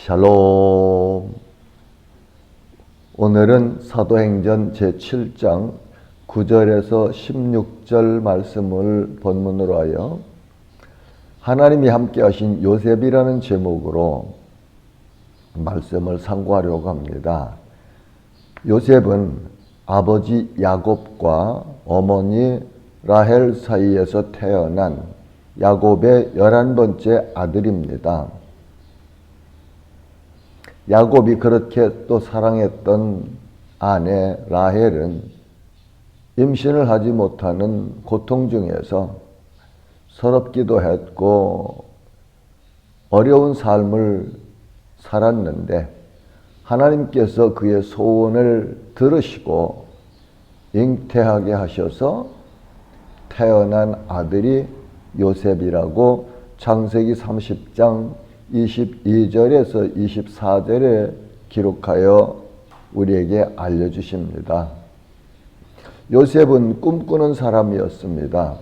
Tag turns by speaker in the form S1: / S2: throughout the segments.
S1: 샬롬. 오늘은 사도행전 제7장 9절에서 16절 말씀을 본문으로 하여 하나님이 함께 하신 요셉이라는 제목으로 말씀을 상고하려고 합니다. 요셉은 아버지 야곱과 어머니 라헬 사이에서 태어난 야곱의 11번째 아들입니다. 야곱이 그렇게 또 사랑했던 아내 라헬은 임신을 하지 못하는 고통 중에서 서럽기도 했고 어려운 삶을 살았는데 하나님께서 그의 소원을 들으시고 잉태하게 하셔서 태어난 아들이 요셉이라고 창세기 30장 22절에서 24절에 기록하여 우리에게 알려주십니다. 요셉은 꿈꾸는 사람이었습니다.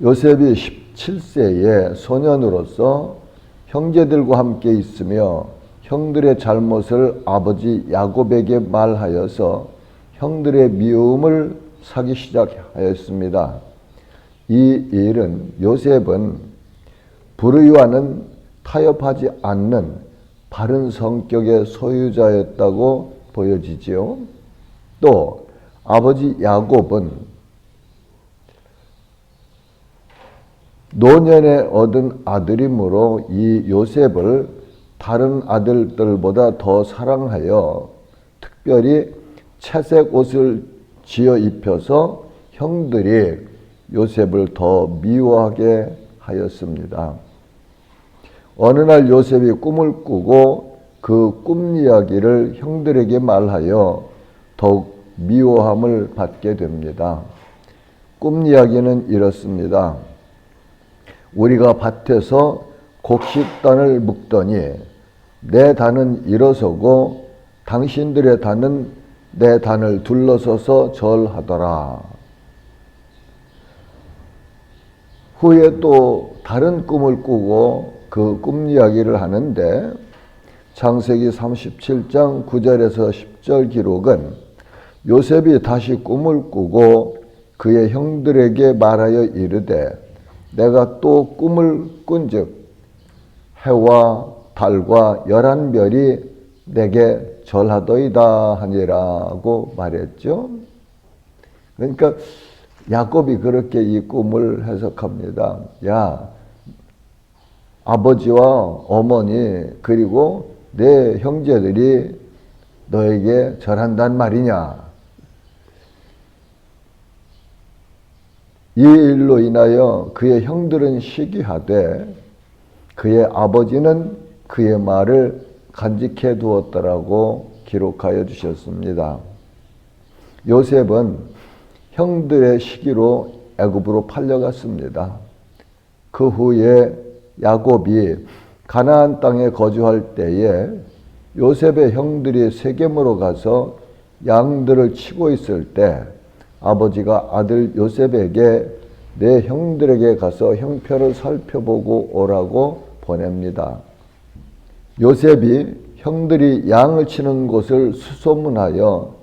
S1: 요셉이 17세에 소년으로서 형제들과 함께 있으며 형들의 잘못을 아버지 야곱에게 말하여서 형들의 미움을 사기 시작하였습니다. 이 일은 요셉은 불의와는 타협하지 않는 바른 성격의 소유자였다고 보여지지요. 또 아버지 야곱은 노년에 얻은 아들이므로 이 요셉을 다른 아들들보다 더 사랑하여 특별히 채색 옷을 지어 입혀서 형들이 요셉을 더 미워하게 하였습니다. 어느 날 요셉이 꿈을 꾸고 그 꿈 이야기를 형들에게 말하여 더욱 미워함을 받게 됩니다. 꿈 이야기는 이렇습니다. 우리가 밭에서 곡식단을 묶더니 내 단은 일어서고 당신들의 단은 내 단을 둘러서서 절하더라. 후에 또 다른 꿈을 꾸고 그 꿈 이야기를 하는데 창세기 37장 9절에서 10절 기록은 요셉이 다시 꿈을 꾸고 그의 형들에게 말하여 이르되 내가 또 꿈을 꾼즉 해와 달과 11별이 내게 절하더이다 하니라고 말했죠. 그러니까 야곱이 그렇게 이 꿈을 해석합니다. 야, 아버지와 어머니 그리고 내 형제들이 너에게 절한단 말이냐. 이 일로 인하여 그의 형들은 시기하되 그의 아버지는 그의 말을 간직해 두었다라고 기록하여 주셨습니다. 요셉은 형들의 시기로 애굽으로 팔려갔습니다. 그 후에 야곱이 가나안 땅에 거주할 때에 요셉의 형들이 세겜으로 가서 양들을 치고 있을 때 아버지가 아들 요셉에게 내 형들에게 가서 형편을 살펴보고 오라고 보냅니다. 요셉이 형들이 양을 치는 곳을 수소문하여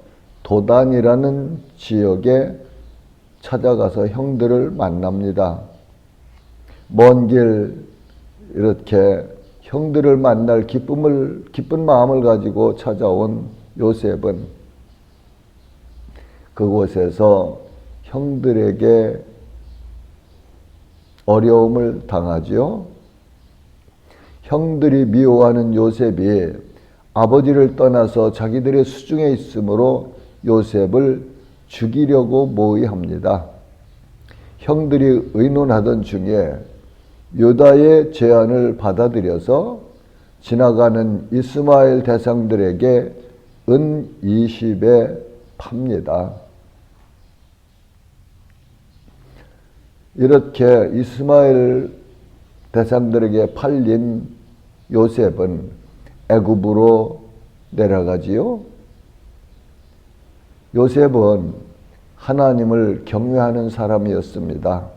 S1: 도단이라는 지역에 찾아가서 형들을 만납니다. 먼 길 이렇게 형들을 만날 기쁜 마음을 가지고 찾아온 요셉은 그곳에서 형들에게 어려움을 당하지요. 형들이 미워하는 요셉이 아버지를 떠나서 자기들의 수중에 있으므로 요셉을 죽이려고 모의합니다. 형들이 의논하던 중에 유다의 제안을 받아들여서 지나가는 이스마엘 대상들에게 은 20에 팝니다. 이렇게 이스마엘 대상들에게 팔린 요셉은 애굽으로 내려가지요. 요셉은 하나님을 경외하는 사람이었습니다.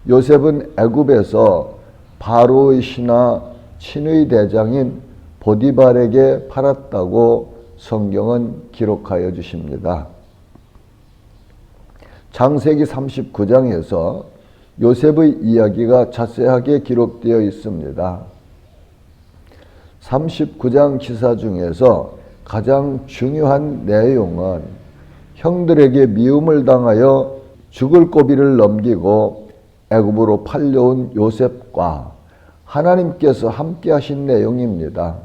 S1: 요셉은 애굽에서 바로의 신하 친의 대장인 보디발에게 팔았다고 성경은 기록하여 주십니다. 창세기 39장에서 요셉의 이야기가 자세하게 기록되어 있습니다. 39장 기사 중에서 가장 중요한 내용은 형들에게 미움을 당하여 죽을 고비를 넘기고 애굽으로 팔려온 요셉과 하나님께서 함께 하신 내용입니다.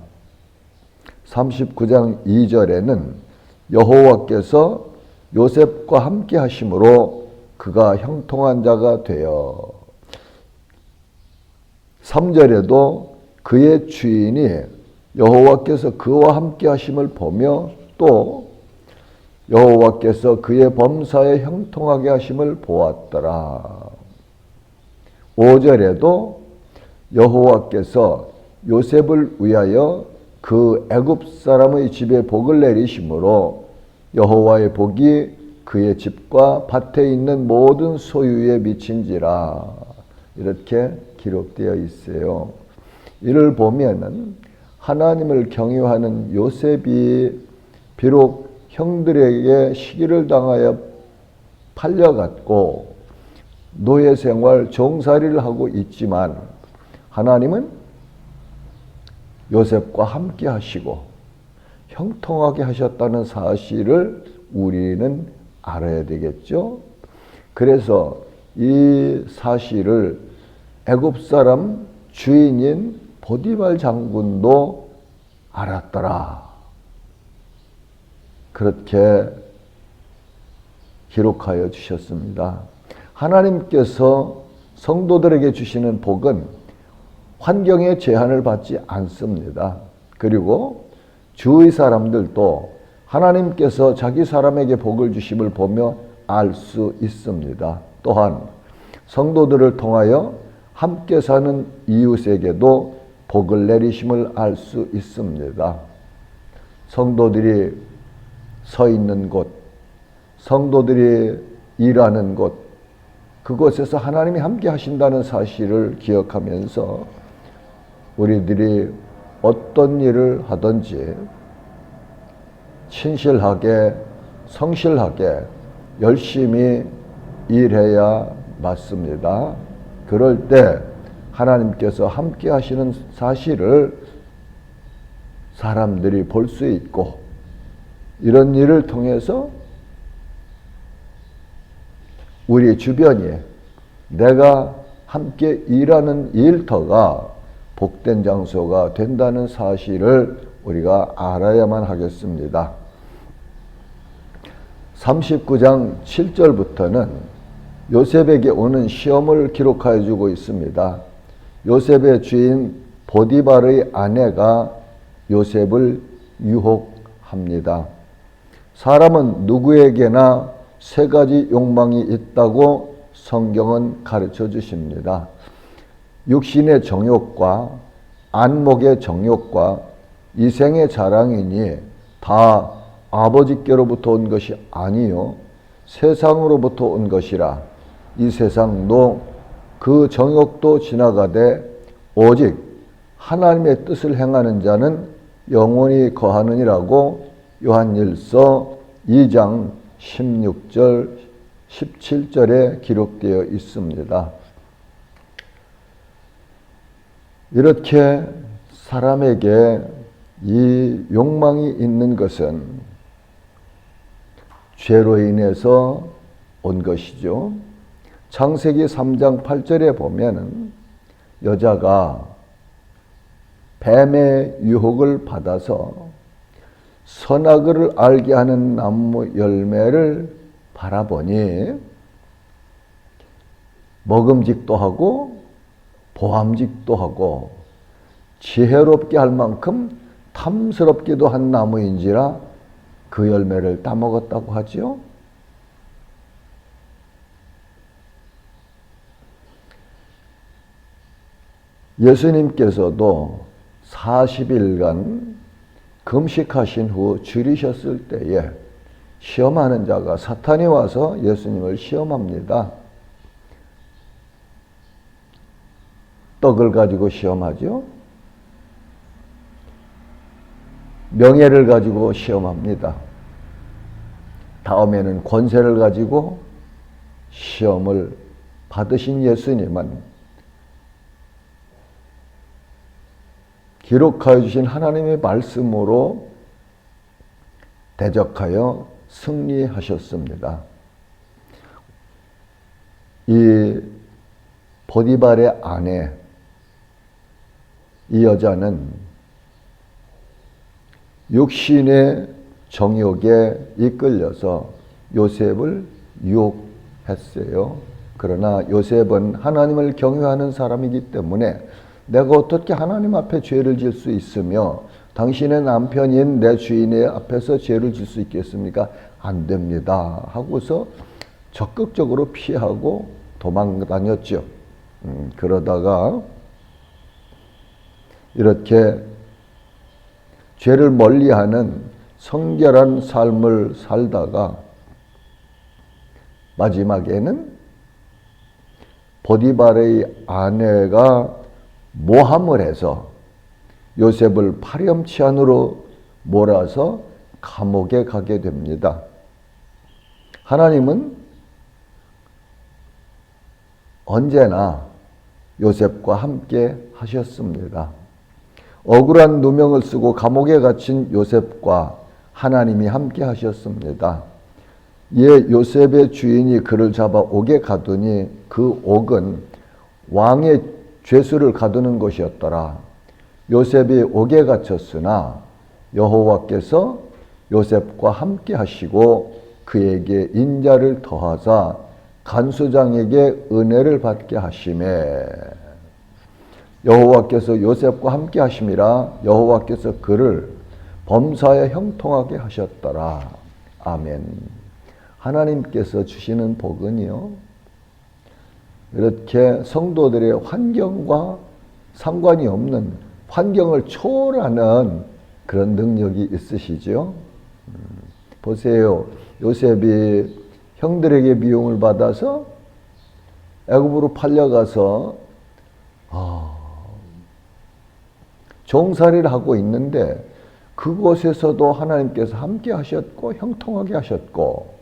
S1: 39장 2절에는 여호와께서 요셉과 함께 하심으로 그가 형통한 자가 되어, 3절에도 그의 주인이 여호와께서 그와 함께 하심을 보며 또 여호와께서 그의 범사에 형통하게 하심을 보았더라. 5절에도 여호와께서 요셉을 위하여 그 애굽 사람의 집에 복을 내리심으로 여호와의 복이 그의 집과 밭에 있는 모든 소유에 미친지라. 이렇게 기록되어 있어요. 이를 보면은 하나님을 경유하는 요셉이 비록 형들에게 시기를 당하여 팔려갔고 노예 생활 종살이를 하고 있지만 하나님은 요셉과 함께 하시고 형통하게 하셨다는 사실을 우리는 알아야 되겠죠. 그래서 이 사실을 애굽 사람 주인인 보디발 장군도 알았더라. 그렇게 기록하여 주셨습니다. 하나님께서 성도들에게 주시는 복은 환경의 제한을 받지 않습니다. 그리고 주의 사람들도 하나님께서 자기 사람에게 복을 주심을 보며 알 수 있습니다. 또한 성도들을 통하여 함께 사는 이웃에게도 복을 내리심을 알 수 있습니다. 성도들이 서 있는 곳, 성도들이 일하는 곳, 그곳에서 하나님이 함께 하신다는 사실을 기억하면서 우리들이 어떤 일을 하든지 신실하게, 성실하게, 열심히 일해야 맞습니다. 그럴 때 하나님께서 함께 하시는 사실을 사람들이 볼 수 있고 이런 일을 통해서 우리 주변에 내가 함께 일하는 일터가 복된 장소가 된다는 사실을 우리가 알아야만 하겠습니다. 39장 7절부터는 요셉에게 오는 시험을 기록하여 주고 있습니다. 요셉의 주인 보디발의 아내가 요셉을 유혹합니다. 사람은 누구에게나 세 가지 욕망이 있다고 성경은 가르쳐 주십니다. 육신의 정욕과 안목의 정욕과 이생의 자랑이니 다 아버지께로부터 온 것이 아니요 세상으로부터 온 것이라. 이 세상도 그 정욕도 지나가되 오직 하나님의 뜻을 행하는 자는 영원히 거하느니라고 요한일서 2장 16절 17절에 기록되어 있습니다. 이렇게 사람에게 이 욕망이 있는 것은 죄로 인해서 온 것이죠. 창세기 3장 8절에 보면은 여자가 뱀의 유혹을 받아서 선악을 알게 하는 나무 열매를 바라보니 먹음직도 하고 보암직도 하고 지혜롭게 할 만큼 탐스럽기도 한 나무인지라 그 열매를 따먹었다고 하지요. 예수님께서도 40일간 금식하신 후 줄이셨을 때에 시험하는 자가 사탄이 와서 예수님을 시험합니다. 떡을 가지고 시험하죠. 명예를 가지고 시험합니다. 다음에는 권세를 가지고 시험을 받으신 예수님은 기록하여 주신 하나님의 말씀으로 대적하여 승리하셨습니다. 이 보디발의 아내, 이 여자는 육신의 정욕에 이끌려서 요셉을 유혹했어요. 그러나 요셉은 하나님을 경외하는 사람이기 때문에 내가 어떻게 하나님 앞에 죄를 질 수 있으며 당신의 남편인 내 주인의 앞에서 죄를 질 수 있겠습니까? 안 됩니다 하고서 적극적으로 피하고 도망다녔죠. 그러다가 이렇게 죄를 멀리하는 성결한 삶을 살다가 마지막에는 보디발의 아내가 모함을 해서 요셉을 파렴치 안으로 몰아서 감옥에 가게 됩니다. 하나님은 언제나 요셉과 함께 하셨습니다. 억울한 누명을 쓰고 감옥에 갇힌 요셉과 하나님이 함께 하셨습니다. 요셉의 주인이 그를 잡아 옥에 가두니 그 옥은 왕의 죄수를 가두는 곳이었더라. 요셉이 옥에 갇혔으나 여호와께서 요셉과 함께 하시고 그에게 인자를 더하사 간수장에게 은혜를 받게 하시매 여호와께서 요셉과 함께 하심이라 여호와께서 그를 범사에 형통하게 하셨더라. 아멘. 하나님께서 주시는 복은요, 이렇게 성도들의 환경과 상관이 없는 환경을 초월하는 그런 능력이 있으시죠. 보세요. 요셉이 형들에게 미움을 받아서 애굽으로 팔려가서 종살이를 하고 있는데 그곳에서도 하나님께서 함께 하셨고 형통하게 하셨고,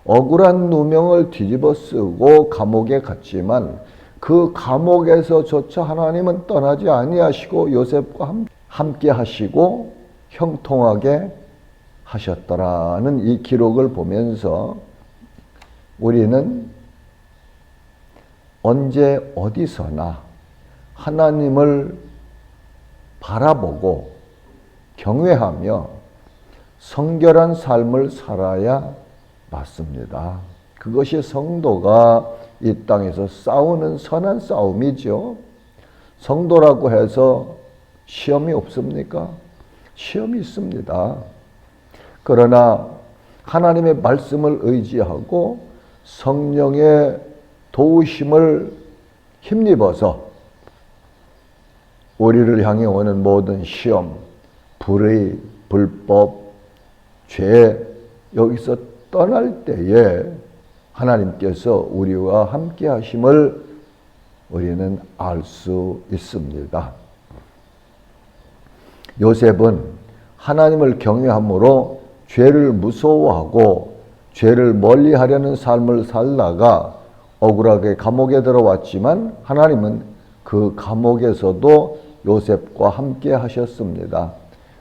S1: 억울한 누명을 뒤집어 쓰고 감옥에 갔지만 그 감옥에서조차 하나님은 떠나지 아니하시고 요셉과 함께 하시고 형통하게 하셨더라는 이 기록을 보면서 우리는 언제 어디서나 하나님을 바라보고 경외하며 성결한 삶을 살아야 맞습니다. 그것이 성도가 이 땅에서 싸우는 선한 싸움이죠. 성도라고 해서 시험이 없습니까? 시험이 있습니다. 그러나 하나님의 말씀을 의지하고 성령의 도우심을 힘입어서 우리를 향해 오는 모든 시험, 불의, 불법, 죄, 여기서 떠날 때에 하나님께서 우리와 함께 하심을 우리는 알 수 있습니다. 요셉은 하나님을 경외함으로 죄를 무서워하고 죄를 멀리하려는 삶을 살다가 억울하게 감옥에 들어왔지만 하나님은 그 감옥에서도 요셉과 함께 하셨습니다.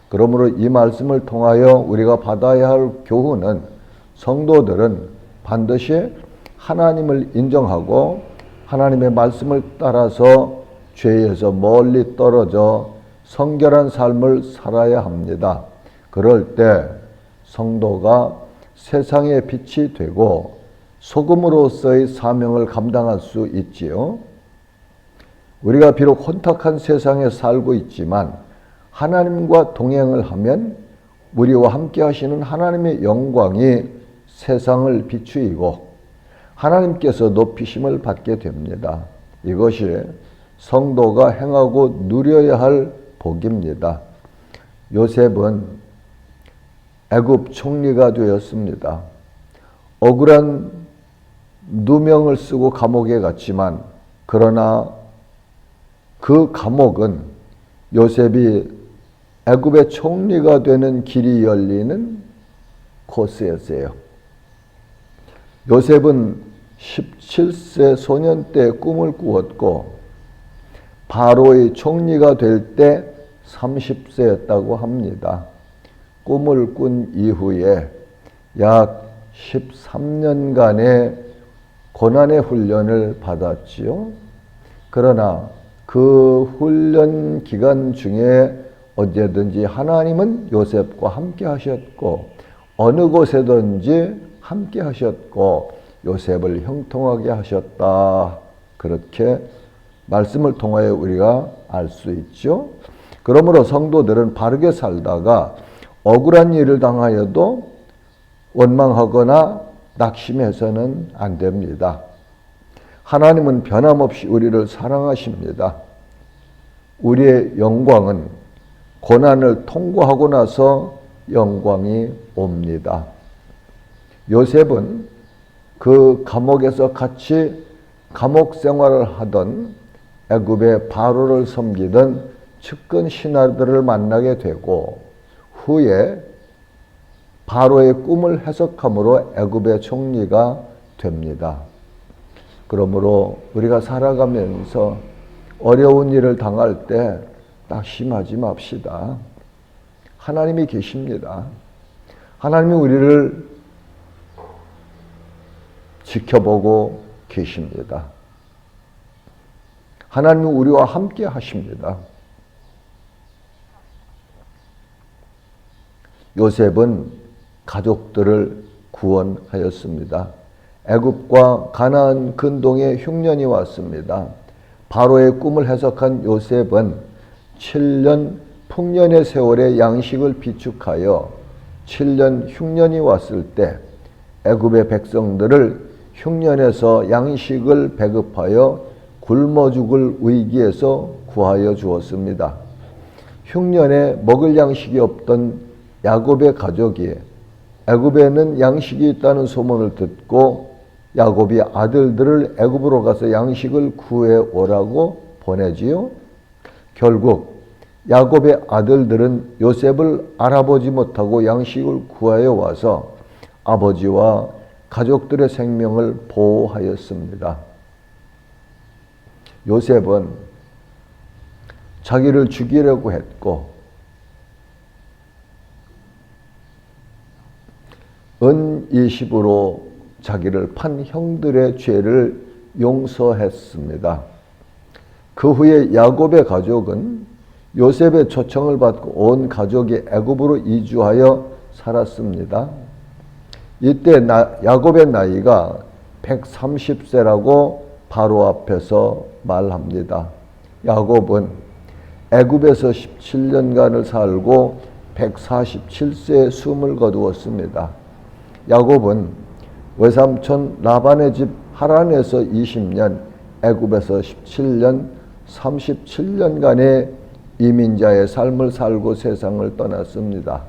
S1: 그러므로 이 말씀을 통하여 우리가 받아야 할 교훈은 성도들은 반드시 하나님을 인정하고 하나님의 말씀을 따라서 죄에서 멀리 떨어져 성결한 삶을 살아야 합니다. 그럴 때 성도가 세상의 빛이 되고 소금으로서의 사명을 감당할 수 있지요. 우리가 비록 혼탁한 세상에 살고 있지만 하나님과 동행을 하면 우리와 함께 하시는 하나님의 영광이 세상을 비추이고 하나님께서 높이심을 받게 됩니다. 이것이 성도가 행하고 누려야 할 복입니다. 요셉은 애굽 총리가 되었습니다. 억울한 누명을 쓰고 감옥에 갔지만 그러나 그 감옥은 요셉이 애굽의 총리가 되는 길이 열리는 코스였어요. 요셉은 17세 소년 때 꿈을 꾸었고 바로의 총리가 될 때 30세였다고 합니다. 꿈을 꾼 이후에 약 13년간의 고난의 훈련을 받았지요. 그러나 그 훈련 기간 중에 언제든지 하나님은 요셉과 함께 하셨고 어느 곳에든지 함께 하셨고 요셉을 형통하게 하셨다. 그렇게 말씀을 통하여 우리가 알 수 있죠. 그러므로 성도들은 바르게 살다가 억울한 일을 당하여도 원망하거나 낙심해서는 안 됩니다. 하나님은 변함없이 우리를 사랑하십니다. 우리의 영광은 고난을 통과하고 나서 영광이 옵니다. 요셉은 그 감옥에서 같이 감옥 생활을 하던 애굽의 바로를 섬기던 측근 신하들을 만나게 되고 후에 바로의 꿈을 해석함으로 애굽의 총리가 됩니다. 그러므로 우리가 살아가면서 어려운 일을 당할 때 낙심하지 맙시다. 하나님이 계십니다. 하나님이 우리를 지켜보고 계십니다. 하나님이 우리와 함께 하십니다. 요셉은 가족들을 구원하였습니다. 애굽과 가나안 근동에 흉년이 왔습니다. 바로의 꿈을 해석한 요셉은 7년 풍년의 세월에 양식을 비축하여 7년 흉년이 왔을 때 애굽의 백성들을 흉년에서 양식을 배급하여 굶어 죽을 위기에서 구하여 주었습니다. 흉년에 먹을 양식이 없던 야곱의 가족이 애굽에는 양식이 있다는 소문을 듣고 야곱이 아들들을 애굽으로 가서 양식을 구해 오라고 보내지요. 결국 야곱의 아들들은 요셉을 알아보지 못하고 양식을 구하여 와서 아버지와 가족들의 생명을 보호하였습니다. 요셉은 자기를 죽이려고 했고 은 20으로 자기를 판 형들의 죄를 용서했습니다. 그 후에 야곱의 가족은 요셉의 초청을 받고 온 가족이 애굽으로 이주하여 살았습니다. 이때 야곱의 나이가 130세라고 바로 앞에서 말합니다. 야곱은 애굽에서 17년간을 살고 147세에 숨을 거두었습니다. 야곱은 외삼촌 라반의 집 하란에서 20년, 애굽에서 17년, 37년간의 이민자의 삶을 살고 세상을 떠났습니다.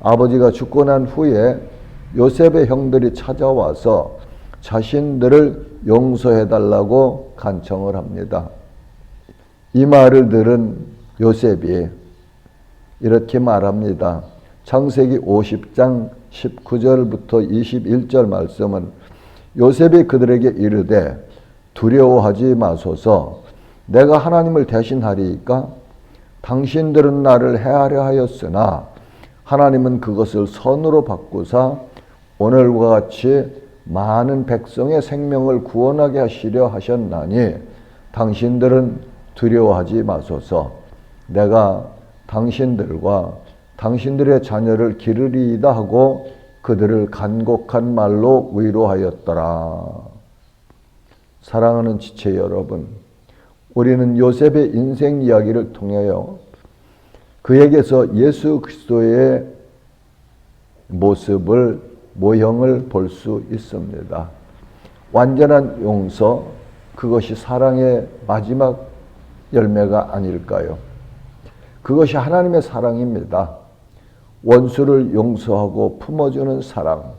S1: 아버지가 죽고 난 후에 요셉의 형들이 찾아와서 자신들을 용서해달라고 간청을 합니다. 이 말을 들은 요셉이 이렇게 말합니다. 창세기 50장 19절부터 21절 말씀은 요셉이 그들에게 이르되 두려워하지 마소서 내가 하나님을 대신하리이까 당신들은 나를 해하려 하였으나 하나님은 그것을 선으로 바꾸사 오늘과 같이 많은 백성의 생명을 구원하게 하시려 하셨나니 당신들은 두려워하지 마소서 내가 당신들과 당신들의 자녀를 기르리이다 하고 그들을 간곡한 말로 위로하였더라. 사랑하는 지체 여러분, 우리는 요셉의 인생 이야기를 통하여 그에게서 예수 그리스도의 모습을, 모형을 볼 수 있습니다. 완전한 용서, 그것이 사랑의 마지막 열매가 아닐까요? 그것이 하나님의 사랑입니다. 원수를 용서하고 품어주는 사랑.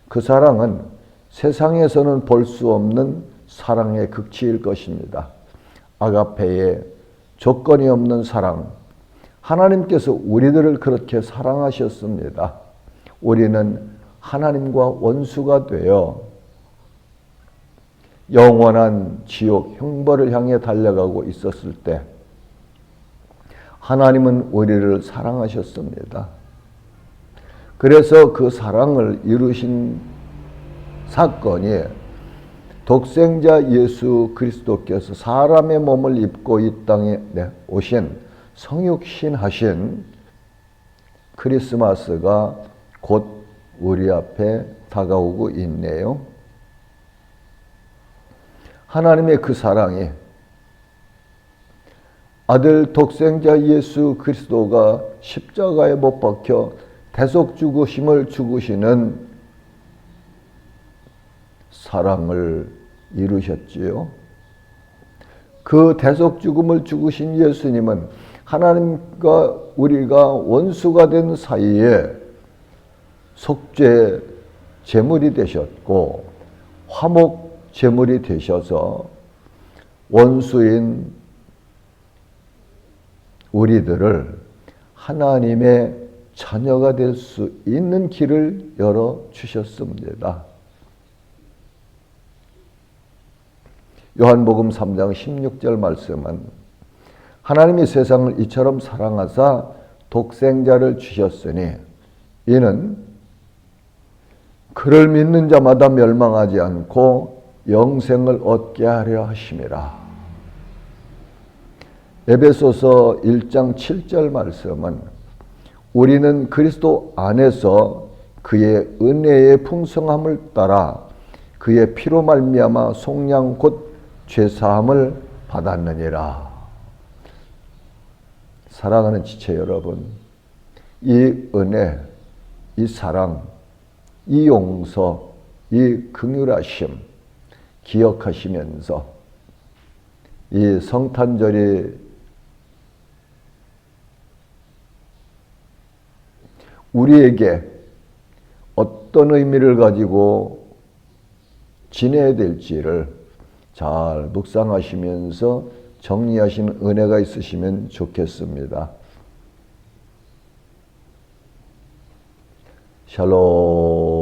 S1: 그 사랑은 세상에서는 볼 수 없는 사랑의 극치일 것입니다. 아가페의 조건이 없는 사랑. 하나님께서 우리들을 그렇게 사랑하셨습니다. 우리는 하나님과 원수가 되어 영원한 지옥 형벌을 향해 달려가고 있었을 때 하나님은 우리를 사랑하셨습니다. 그래서 그 사랑을 이루신 사건이 독생자 예수 그리스도께서 사람의 몸을 입고 이 땅에 오신 성육신하신 크리스마스가 곧 우리 앞에 다가오고 있네요. 하나님의 그 사랑이 아들 독생자 예수 그리스도가 십자가에 못 박혀 대속 죽으심을 죽으시는 사랑을 이루셨지요. 그 대속 죽음을 죽으신 예수님은 하나님과 우리가 원수가 된 사이에 속죄 제물이 되셨고 화목 제물이 되셔서 원수인 우리들을 하나님의 자녀가 될 수 있는 길을 열어주셨습니다. 요한복음 3장 16절 말씀은 하나님이 세상을 이처럼 사랑하사 독생자를 주셨으니 이는 그를 믿는 자마다 멸망하지 않고 영생을 얻게 하려 하심이라. 에베소서 1장 7절 말씀은 우리는 그리스도 안에서 그의 은혜의 풍성함을 따라 그의 피로 말미암아 속량 곧 죄사함을 받았느니라. 사랑하는 지체 여러분, 이 은혜, 이 사랑, 이 용서, 이 긍휼하심 기억하시면서 이 성탄절이 우리에게 어떤 의미를 가지고 지내야 될지를 잘 묵상하시면서 정리하시는 은혜가 있으시면 좋겠습니다. 샬롬.